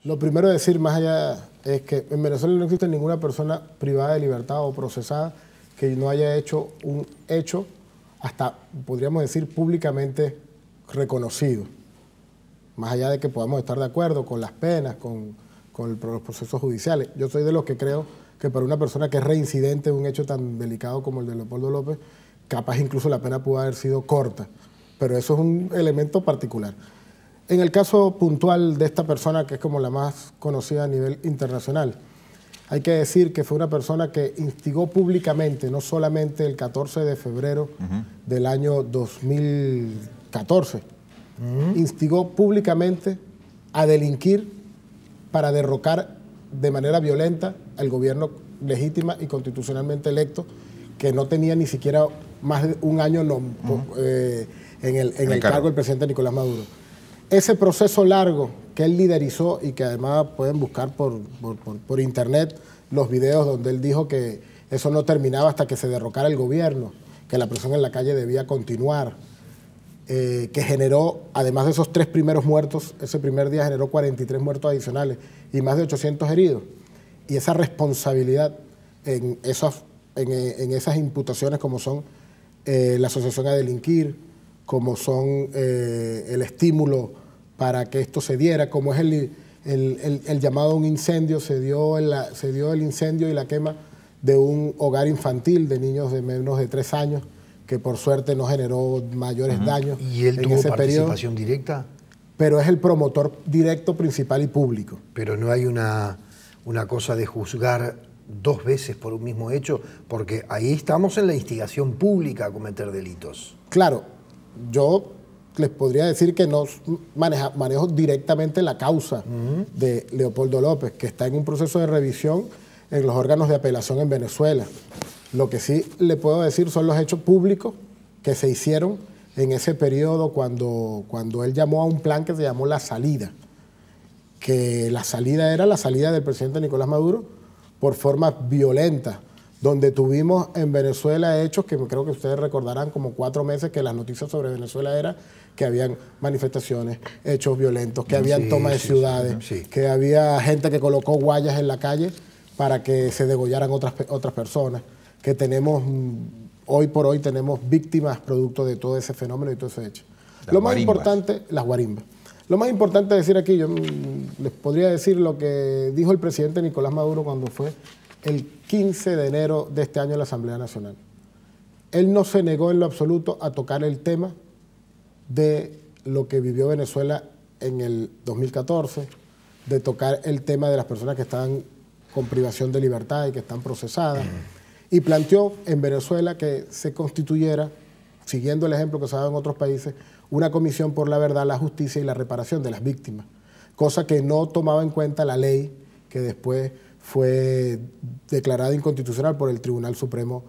Lo primero a decir, más allá, es que en Venezuela no existe ninguna persona privada de libertad o procesada que no haya hecho un hecho, hasta podríamos decir públicamente reconocido. Más allá de que podamos estar de acuerdo con las penas, con los procesos judiciales. Yo soy de los que creo que para una persona que es reincidente de un hecho tan delicado como el de Leopoldo López, capaz incluso la pena pudo haber sido corta. Pero eso es un elemento particular. En el caso puntual de esta persona, que es como la más conocida a nivel internacional, hay que decir que fue una persona que instigó públicamente, no solamente el 14 de febrero del año 2014, instigó públicamente a delinquir para derrocar de manera violenta al gobierno legítima y constitucionalmente electo, que no tenía ni siquiera más de un año en el cargo del presidente Nicolás Maduro. Ese proceso largo que él liderizó y que además pueden buscar por internet los videos donde él dijo que eso no terminaba hasta que se derrocara el gobierno, que la presión en la calle debía continuar, que generó, además de esos 3 primeros muertos, ese primer día generó 43 muertos adicionales y más de 800 heridos. Y esa responsabilidad en esas imputaciones como son la asociación a delinquir, como son el estímulo para que esto se diera, como es el llamado a un incendio, se dio el incendio y la quema de un hogar infantil de niños de menos de 3 años, que por suerte no generó mayores daños. ¿Y él tuvo participación directa? Pero es el promotor directo, principal y público. Pero no hay una cosa de juzgar 2 veces por un mismo hecho, porque ahí estamos en la instigación pública a cometer delitos. Claro, yo les podría decir que no manejo directamente la causa de Leopoldo López, que está en un proceso de revisión en los órganos de apelación en Venezuela. Lo que sí le puedo decir son los hechos públicos que se hicieron en ese periodo cuando él llamó a un plan que se llamó La Salida, que la salida era la salida del presidente Nicolás Maduro por formas violentas, donde tuvimos en Venezuela hechos que creo que ustedes recordarán como 4 meses que las noticias sobre Venezuela era que habían manifestaciones, hechos violentos, que habían toma de ciudades, que había gente que colocó guayas en la calle para que se degollaran otras personas, que tenemos, hoy por hoy tenemos víctimas producto de todo ese fenómeno y todo ese hecho. Lo más importante, las guarimbas. Lo más importante decir aquí, yo les podría decir lo que dijo el presidente Nicolás Maduro cuando fue el 15 de enero de este año en la Asamblea Nacional. Él no se negó en lo absoluto a tocar el tema de lo que vivió Venezuela en el 2014, de tocar el tema de las personas que están con privación de libertad y que están procesadas, y planteó en Venezuela que se constituyera, siguiendo el ejemplo que se ha dado en otros países, una comisión por la verdad, la justicia y la reparación de las víctimas, cosa que no tomaba en cuenta la ley que después fue declarada inconstitucional por el Tribunal Supremo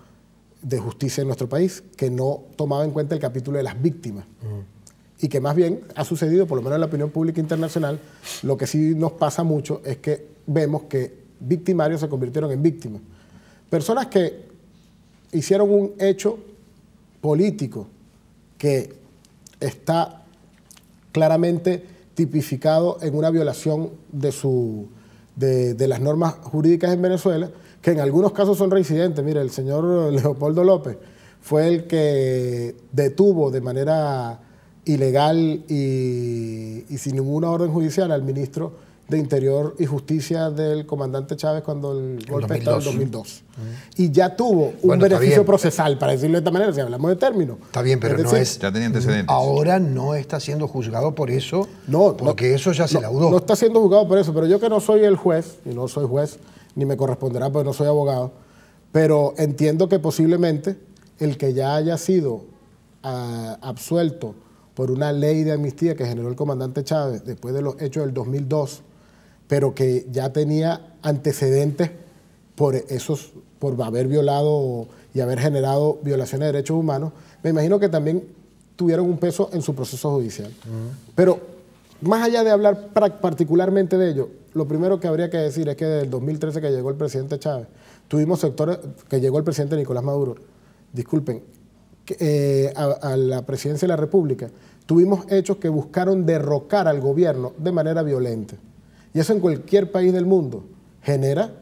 de Justicia en nuestro país, que no tomaba en cuenta el capítulo de las víctimas. Y que más bien ha sucedido, por lo menos en la opinión pública internacional, lo que sí nos pasa mucho es que vemos que victimarios se convirtieron en víctimas. Personas que hicieron un hecho político que está claramente tipificado en una violación de las normas jurídicas en Venezuela, que en algunos casos son reincidentes. Mire, el señor Leopoldo López fue el que detuvo de manera ilegal y sin ninguna orden judicial al ministro de Interior y Justicia del comandante Chávez cuando el golpe de Estado en 2002. Y ya tuvo un beneficio procesal, para decirlo de esta manera, si hablamos de términos. Está bien, pero no es... Ya tenía antecedentes. Ahora no está siendo juzgado por eso, porque eso ya se no, laudó. No está siendo juzgado por eso, pero yo que no soy el juez, y no soy juez, ni me corresponderá porque no soy abogado, pero entiendo que posiblemente el que ya haya sido absuelto por una ley de amnistía que generó el comandante Chávez después de los hechos del 2002, pero que ya tenía antecedentes por haber violado y haber generado violaciones de derechos humanos, me imagino que también tuvieron un peso en su proceso judicial. Pero más allá de hablar particularmente de ello, lo primero que habría que decir es que desde el 2013 que llegó el presidente Chávez, tuvimos sectores, que llegó el presidente Nicolás Maduro, disculpen, a la presidencia de la República, tuvimos hechos que buscaron derrocar al gobierno de manera violenta. Y eso en cualquier país del mundo genera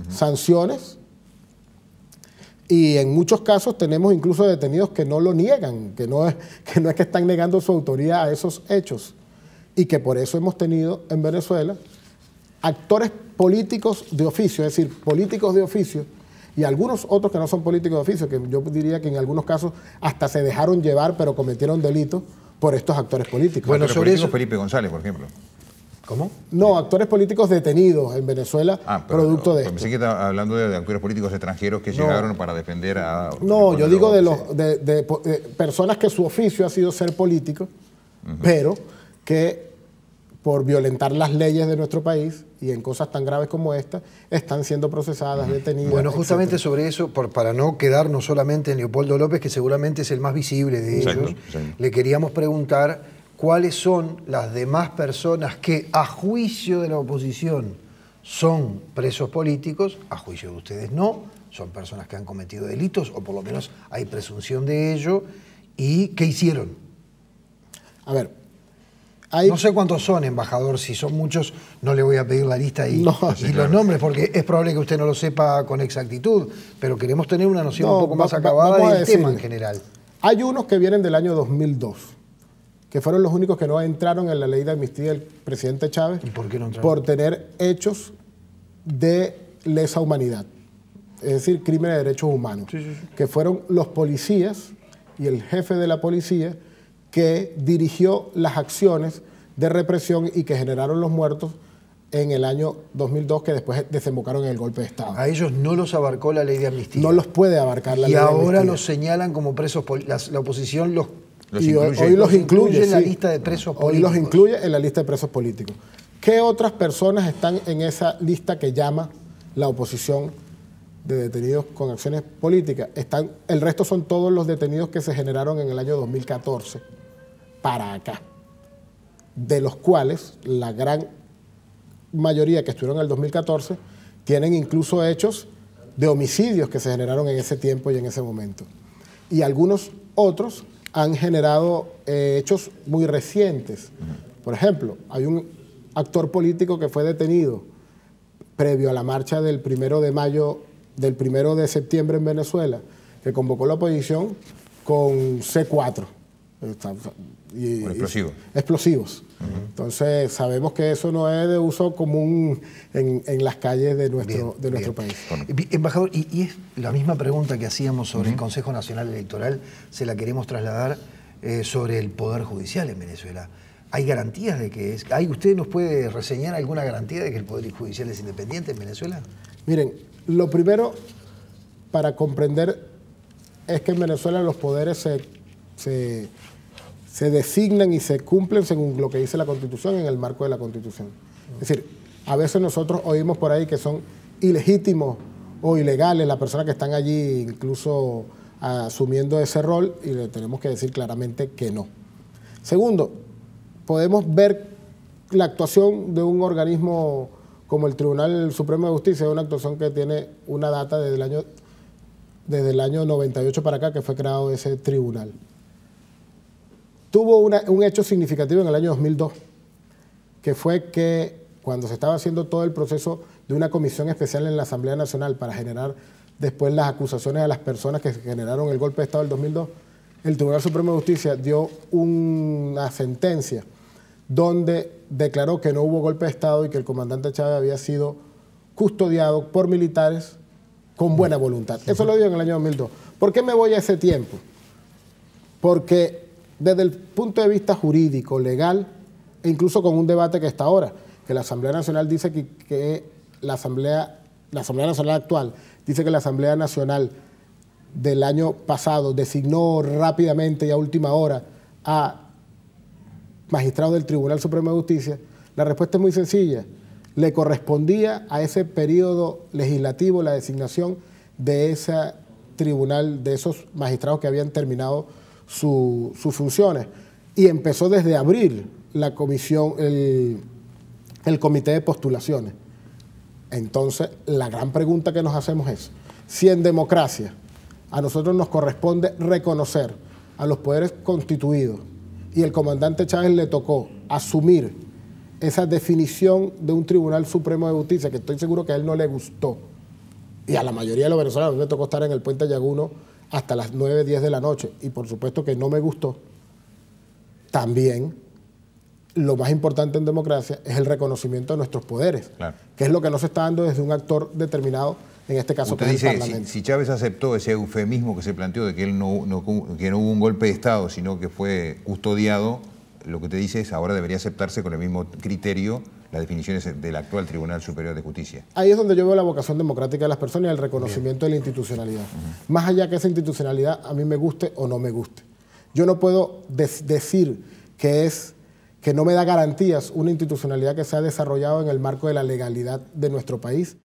sanciones, y en muchos casos tenemos incluso detenidos que no lo niegan, que no es que están negando su autoría a esos hechos, y que por eso hemos tenido en Venezuela actores políticos de oficio, es decir, políticos de oficio, y algunos otros que no son políticos de oficio, que yo diría que en algunos casos hasta se dejaron llevar, pero cometieron delitos por estos actores políticos. Bueno, sobre eso, Felipe González, por ejemplo. ¿Cómo? No, actores políticos detenidos en Venezuela, producto de esto. Pensé que estaba hablando de actores políticos extranjeros que llegaron para defender a... No, yo digo de personas que su oficio ha sido ser políticos, pero que por violentar las leyes de nuestro país y en cosas tan graves como esta, están siendo procesadas, detenidas. Bueno, justamente etcétera. sobre eso, para no quedarnos solamente en Leopoldo López, que seguramente es el más visible de ellos, le queríamos preguntar cuáles son las demás personas que, a juicio de la oposición, son presos políticos, a juicio de ustedes no, son personas que han cometido delitos, o por lo menos hay presunción de ello, y ¿qué hicieron? A ver, no sé cuántos son, embajador, si son muchos, no le voy a pedir la lista y los nombres, porque es probable que usted no lo sepa con exactitud, pero queremos tener una noción un poco más acabada del tema en general. Hay unos que vienen del año 2002, que fueron los únicos que no entraron en la ley de amnistía del presidente Chávez. ¿Y por qué no entraron? Por tener hechos de lesa humanidad, es decir, crímenes de derechos humanos, que fueron los policías y el jefe de la policía que dirigió las acciones de represión y que generaron los muertos en el año 2002, que después desembocaron en el golpe de Estado. A ellos no los abarcó la ley de amnistía. No los puede abarcar la ley de amnistía. Y ahora los señalan como presos políticos. La oposición los hoy los incluye en la lista de presos políticos. Hoy los incluye en la lista de presos políticos. ¿Qué otras personas están en esa lista que llama la oposición de detenidos con acciones políticas? El resto son todos los detenidos que se generaron en el año 2014 para acá, de los cuales la gran mayoría que estuvieron en el 2014 tienen incluso hechos de homicidios que se generaron en ese tiempo y en ese momento. Y algunos otros han generado hechos muy recientes. Por ejemplo, hay un actor político que fue detenido previo a la marcha del 1 de mayo, del 1 de septiembre en Venezuela, que convocó la oposición con C4. Con explosivos. Explosivos. Entonces, sabemos que eso no es de uso común en las calles de nuestro país. Embajador, y es la misma pregunta que hacíamos sobre el Consejo Nacional Electoral, se la queremos trasladar sobre el Poder Judicial en Venezuela. ¿Hay garantías de que es? ¿Usted nos puede reseñar alguna garantía de que el Poder Judicial es independiente en Venezuela? Miren, lo primero para comprender es que en Venezuela los poderes se designan y se cumplen según lo que dice la Constitución en el marco de la Constitución. Es decir, a veces nosotros oímos por ahí que son ilegítimos o ilegales las personas que están allí incluso asumiendo ese rol, y le tenemos que decir claramente que no. Segundo, podemos ver la actuación de un organismo como el Tribunal Supremo de Justicia, una actuación que tiene una data desde el año 98 para acá, que fue creado ese tribunal. Tuvo un hecho significativo en el año 2002, que fue que cuando se estaba haciendo todo el proceso de una comisión especial en la Asamblea Nacional para generar después las acusaciones a las personas que generaron el golpe de Estado del 2002, el Tribunal Supremo de Justicia dio una sentencia donde declaró que no hubo golpe de Estado y que el comandante Chávez había sido custodiado por militares con buena voluntad. Eso lo dio en el año 2002. ¿Por qué me voy a ese tiempo? Porque desde el punto de vista jurídico, legal, e incluso con un debate que está ahora, que la Asamblea Nacional dice que la Asamblea Nacional actual dice que la Asamblea Nacional del año pasado designó rápidamente y a última hora a magistrados del Tribunal Supremo de Justicia. La respuesta es muy sencilla. Le correspondía a ese periodo legislativo la designación de ese tribunal, de esos magistrados que habían terminado sus funciones. Y empezó desde abril la comisión, el comité de postulaciones. Entonces, la gran pregunta que nos hacemos es, si en democracia a nosotros nos corresponde reconocer a los poderes constituidos y el comandante Chávez le tocó asumir esa definición de un Tribunal Supremo de Justicia, que estoy seguro que a él no le gustó, y a la mayoría de los venezolanos me tocó estar en el Puente Ayaguno hasta las 9, 10 de la noche, y por supuesto que no me gustó, también lo más importante en democracia es el reconocimiento de nuestros poderes, claro, que es lo que no se está dando desde un actor determinado, en este caso usted que dice, es el Parlamento. Si Chávez aceptó ese eufemismo que se planteó de que él que no hubo un golpe de Estado, sino que fue custodiado, lo que te dice es ahora debería aceptarse con el mismo criterio las definiciones del actual Tribunal Superior de Justicia. Ahí es donde yo veo la vocación democrática de las personas y el reconocimiento de la institucionalidad. Más allá que esa institucionalidad a mí me guste o no me guste. Yo no puedo decir que no me da garantías una institucionalidad que se ha desarrollado en el marco de la legalidad de nuestro país.